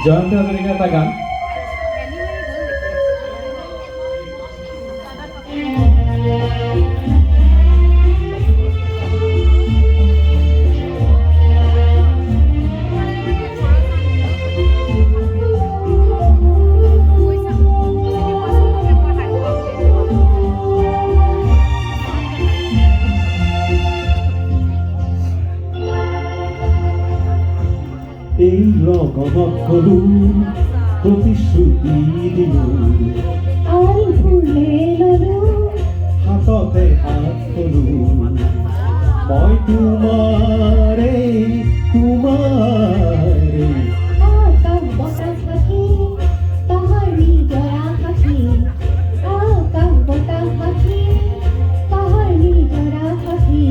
জয়ন্ত হাজৰিকাৰ এটা গান এই লগনত গলো প্ৰতিশ্ৰুতি দিলো আৰু ফুলে ললো হাততে হাত থলো মই তোমাৰে আকাশ বতাহ পাখি পাহাৰ নিজৰা পাখি আকাশ বতাহ পাখি পাহাৰ নিজৰা পাখি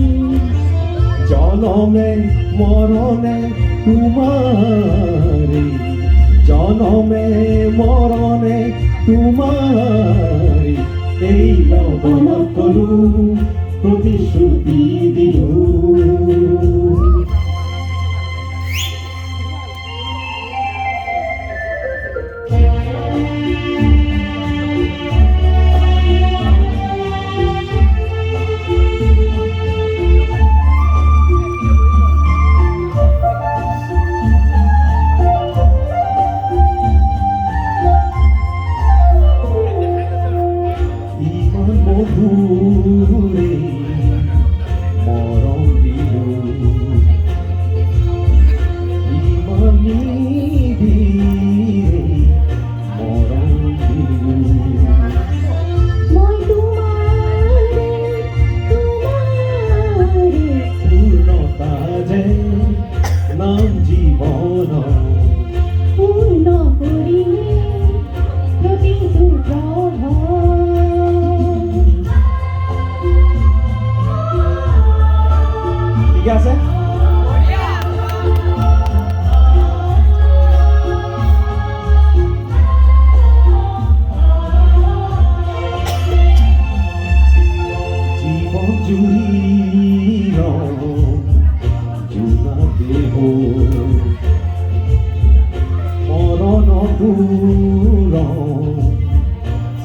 জনমে মৰণে তোমাৰে জনমে মৰণে তোমাৰে এই লগনত গলো প্ৰতিশ্ৰুতি দিলো মধুৰে মৰম দিল ইমানি ধীৰে মৰম দিল মই তোমাৰে পূৰ্ণতা যে নাম জীৱন পূৰ্ণ কৰিলে প্ৰতিটো গ্ৰহ ঠিক আছে জীবন জুৰি জোনাতে মৰণতো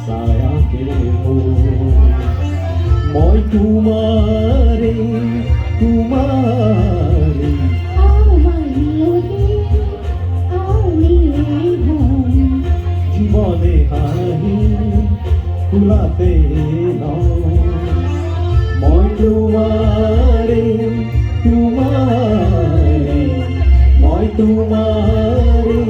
ছায়াকে মই তোমাৰে জীবনে হাঁহি ফুলাতে মই তোমাৰে মই তোমাৰে